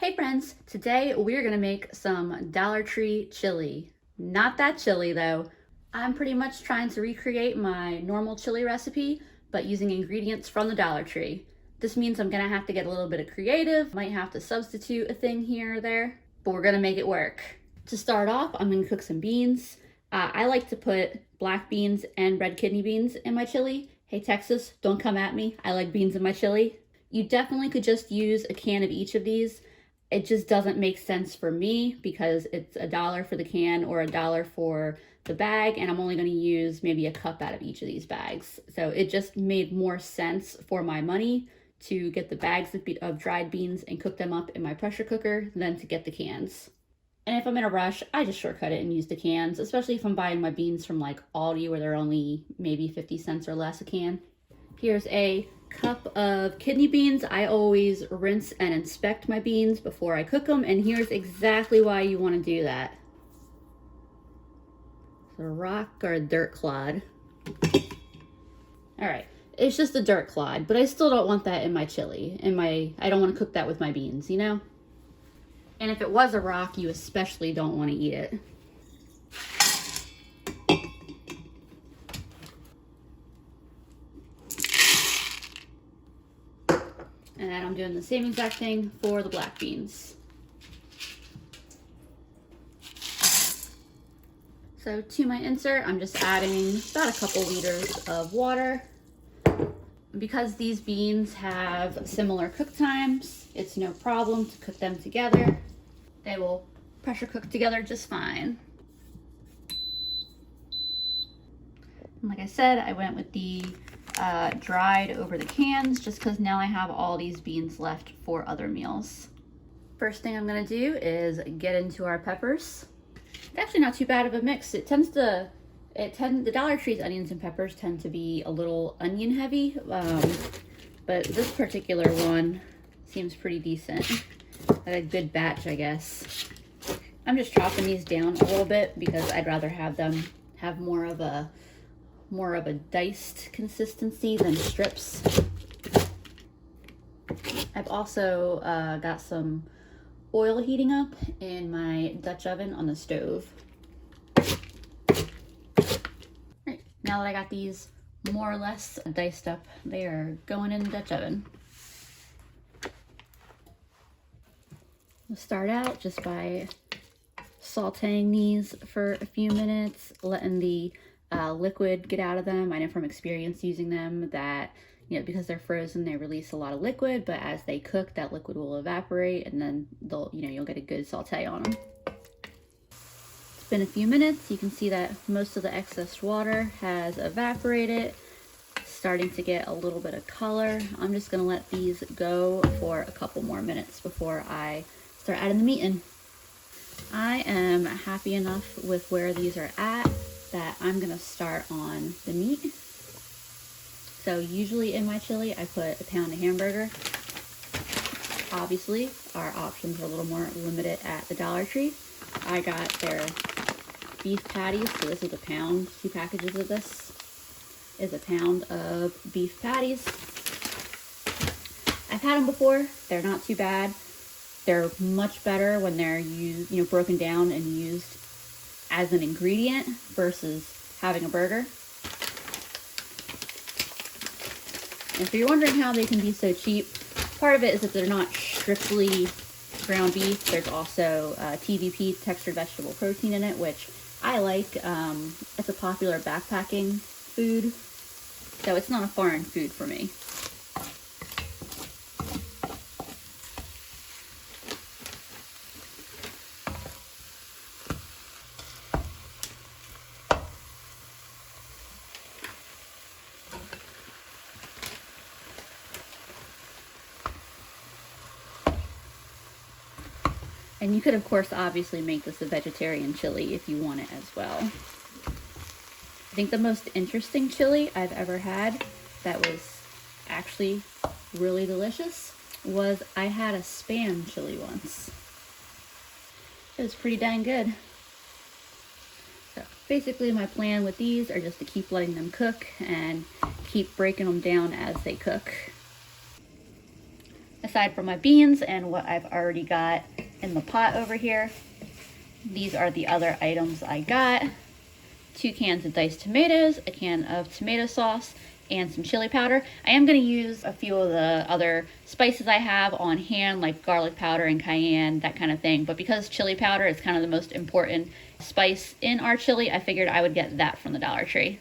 Hey friends, today we're gonna make some Dollar Tree chili. Not that chili though. I'm pretty much trying to recreate my normal chili recipe, but using ingredients from the Dollar Tree. This means I'm gonna have to get a little bit of creative, might have to substitute a thing here or there, but we're gonna make it work. To start off, I'm gonna cook some beans. I like to put black beans and red kidney beans in my chili. Hey Texas, don't come at me. I like beans in my chili. You definitely could just use a can of each of these. It just doesn't make sense for me because it's $1 for the can or $1 for the bag, and I'm only going to use maybe a cup out of each of these bags. So it just made more sense for my money to get the bags of dried beans and cook them up in my pressure cooker than to get the cans. And if I'm in a rush, I just shortcut it and use the cans, especially if I'm buying my beans from like Aldi where they're only maybe 50 cents or less a can. Here's a cup of kidney beans. I always rinse and inspect my beans before I cook them, and here's exactly why you want to do that. It's a rock or a dirt clod. All right, it's just a dirt clod, but I still don't want that in my chili. I don't want to cook that with my beans, you know? And if it was a rock, you especially don't want to eat it. And then I'm doing the same exact thing for the black beans. So to my insert, I'm just adding about a couple liters of water. Because these beans have similar cook times, it's no problem to cook them together. They will pressure cook together just fine. And like I said, I went with the dried over the cans just because now I have all these beans left for other meals. First thing I'm gonna do is get into our peppers. It's actually not too bad of a mix. The Dollar Tree's onions and peppers tend to be a little onion heavy, but this particular one seems pretty decent. Like a good batch, I guess. I'm just chopping these down a little bit because I'd rather have them have more of a diced consistency than strips. I've also got some oil heating up in my Dutch oven on the stove. Right, now that I got these more or less diced up, they are going in the Dutch oven. We'll start out just by sauteing these for a few minutes, letting the liquid get out of them. I know from experience using them that, you know, because they're frozen, they release a lot of liquid, but as they cook, that liquid will evaporate and then you'll get a good saute on them. It's been a few minutes. You can see that most of the excess water has evaporated, starting to get a little bit of color. I'm just gonna let these go for a couple more minutes before I start adding the meat in. I am happy enough with where these are at that I'm gonna start on the meat. So usually in my chili, I put a pound of hamburger. Obviously, our options are a little more limited at the Dollar Tree. I got their beef patties, so this is a pound. 2 packages of this is a pound of beef patties. I've had them before. They're not too bad. They're much better when they're used, broken down and used as an ingredient versus having a burger. And so you're wondering how they can be so cheap. Part of it is that they're not strictly ground beef. There's also TVP, textured vegetable protein, in it, which I like. It's a popular backpacking food, so it's not a foreign food for me. And you could, of course, obviously make this a vegetarian chili if you want it as well. I think the most interesting chili I've ever had that was actually really delicious was I had a Spam chili once. It was pretty dang good. So basically my plan with these are just to keep letting them cook and keep breaking them down as they cook. Aside from my beans and what I've already got in the pot over here, these are the other items I got. 2 cans of diced tomatoes, a can of tomato sauce, and some chili powder. I am going to use a few of the other spices I have on hand, like garlic powder and cayenne, that kind of thing. But because chili powder is kind of the most important spice in our chili, I figured I would get that from the Dollar Tree.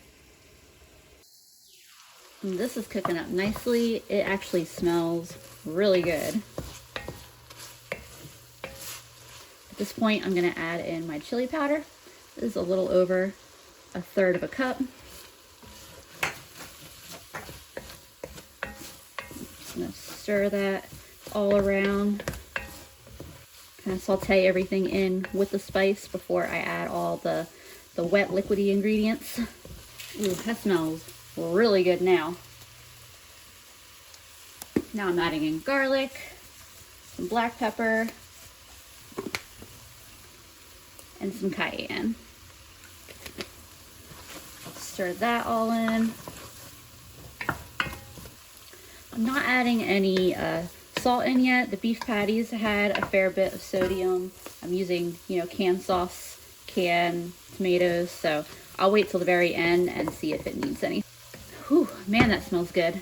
And this is cooking up nicely. It actually smells really good. At this point, I'm going to add in my chili powder. This is a little over 1/3 cup. Just going to stir that all around. Kind of saute everything in with the spice before I add all the wet liquidy ingredients. Ooh, that smells really good now. Now I'm adding in garlic, some black pepper, and some cayenne. Stir that all in. I'm not adding any salt in yet. The beef patties had a fair bit of sodium. I'm using, canned sauce, canned tomatoes, so I'll wait till the very end and see if it needs any. Whew, man, that smells good.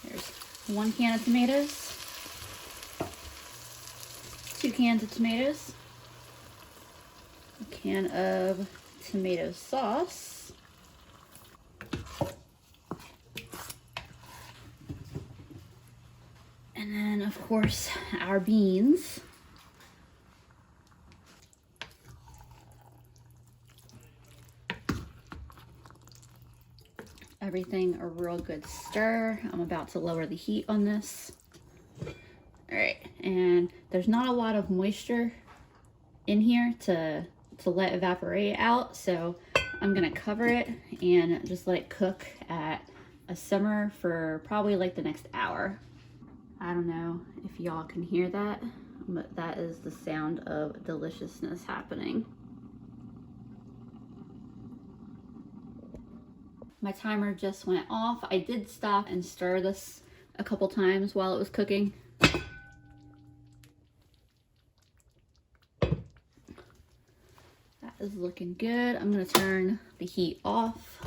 There's 1 can of tomatoes, 2 cans of tomatoes, a can of tomato sauce, and then of course our beans. Everything a real good stir. I'm about to lower the heat on this. All right, and there's not a lot of moisture in here to let evaporate out, so I'm gonna cover it and just let it cook at a simmer for probably like the next hour. I don't know if y'all can hear that, but that is the sound of deliciousness happening. My timer just went off. I did stop and stir this a couple times while it was cooking. That is looking good. I'm gonna turn the heat off.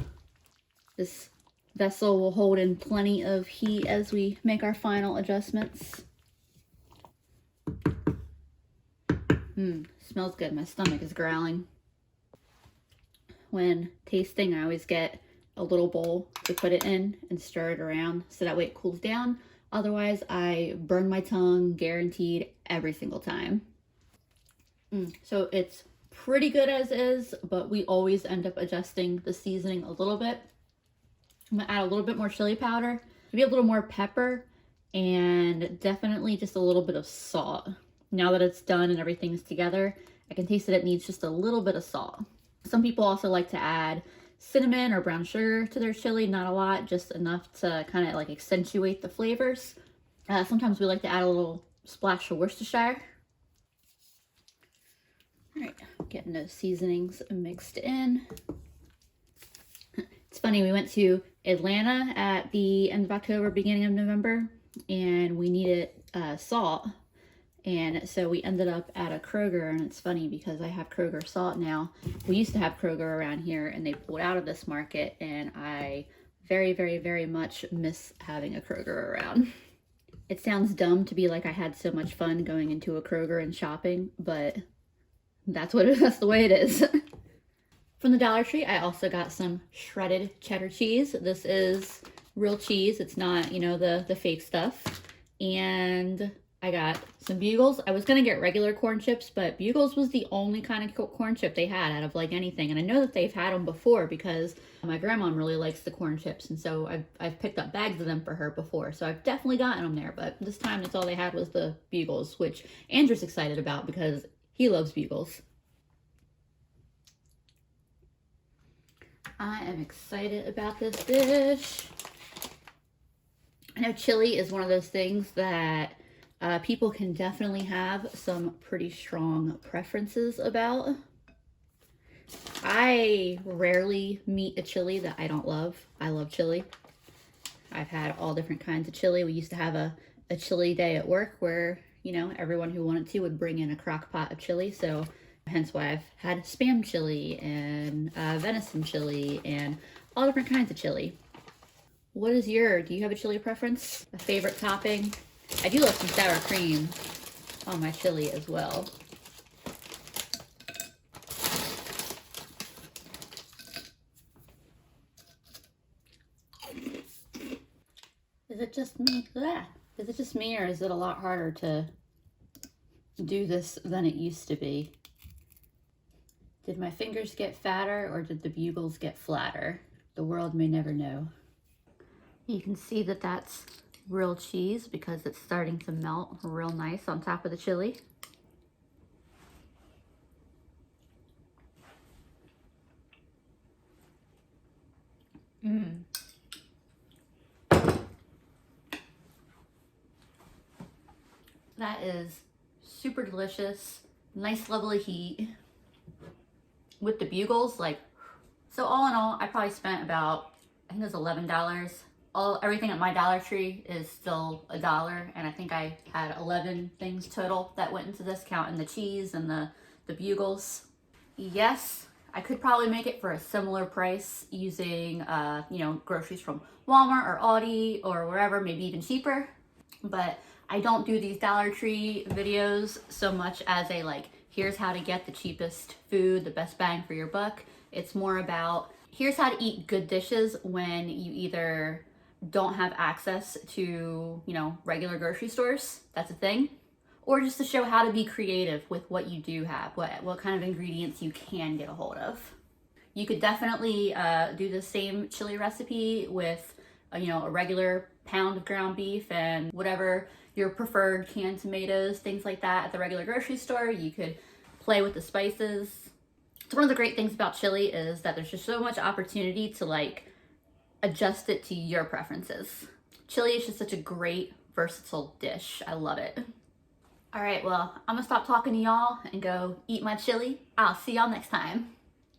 This vessel will hold in plenty of heat as we make our final adjustments. Smells good. My stomach is growling. When tasting, I always get a little bowl to put it in and stir it around so that way it cools down. Otherwise, I burn my tongue, guaranteed, every single time. So it's pretty good as is, but we always end up adjusting the seasoning a little bit. I'm gonna add a little bit more chili powder, maybe a little more pepper, and definitely just a little bit of salt. Now that it's done and everything's together, I can taste that it needs just a little bit of salt. Some people also like to add cinnamon or brown sugar to their chili, not a lot, just enough to kind of like accentuate the flavors. Sometimes we like to add a little splash of Worcestershire. All right, getting those seasonings mixed in. It's funny, we went to Atlanta at the end of October, beginning of November, and we needed salt. And so we ended up at a Kroger, and it's funny because I have Kroger salt now. We used to have Kroger around here, and they pulled out of this market, and I very, very, very much miss having a Kroger around. It sounds dumb to be like I had so much fun going into a Kroger and shopping, but that's the way it is. From the Dollar Tree, I also got some shredded cheddar cheese. This is real cheese. It's not, the fake stuff. And I got some Bugles. I was going to get regular corn chips, but Bugles was the only kind of corn chip they had out of like anything. And I know that they've had them before because my grandma really likes the corn chips. And so I've picked up bags of them for her before. So I've definitely gotten them there. But this time that's all they had was the Bugles, which Andrew's excited about because he loves Bugles. I am excited about this dish. I know chili is one of those things that people can definitely have some pretty strong preferences about. I rarely meet a chili that I don't love. I love chili. I've had all different kinds of chili. We used to have a chili day at work where, you know, everyone who wanted to would bring in a crock pot of chili. So hence why I've had spam chili and venison chili and all different kinds of chili. Do you have a chili preference? A favorite topping? I do love some sour cream on my chili as well. Is it just me? Is it just me, or is it a lot harder to do this than it used to be? Did my fingers get fatter, or did the bugles get flatter? The world may never know. You can see that that's real cheese because it's starting to melt real nice on top of the chili. That is super delicious, nice level of heat. With the bugles, like, so all in all, I probably spent about, I think it was $11. Everything at my Dollar Tree is still $1, and I think I had 11 things total that went into this, counting the cheese and the bugles. Yes, I could probably make it for a similar price using, you know, groceries from Walmart or Aldi or wherever, maybe even cheaper. But I don't do these Dollar Tree videos so much as a like, here's how to get the cheapest food, the best bang for your buck. It's more about, here's how to eat good dishes when you either don't have access to, you know, regular grocery stores. That's a thing. Or just to show how to be creative with what you do have, what kind of ingredients you can get a hold of. You could definitely do the same chili recipe with, you know, a regular pound of ground beef and whatever your preferred canned tomatoes, things like that at the regular grocery store. You could play with the spices. So one of the great things about chili is that there's just so much opportunity to like adjust it to your preferences. Chili is just such a great, versatile dish. I love it. All right, well, I'm gonna stop talking to y'all and go eat my chili. I'll see y'all next time.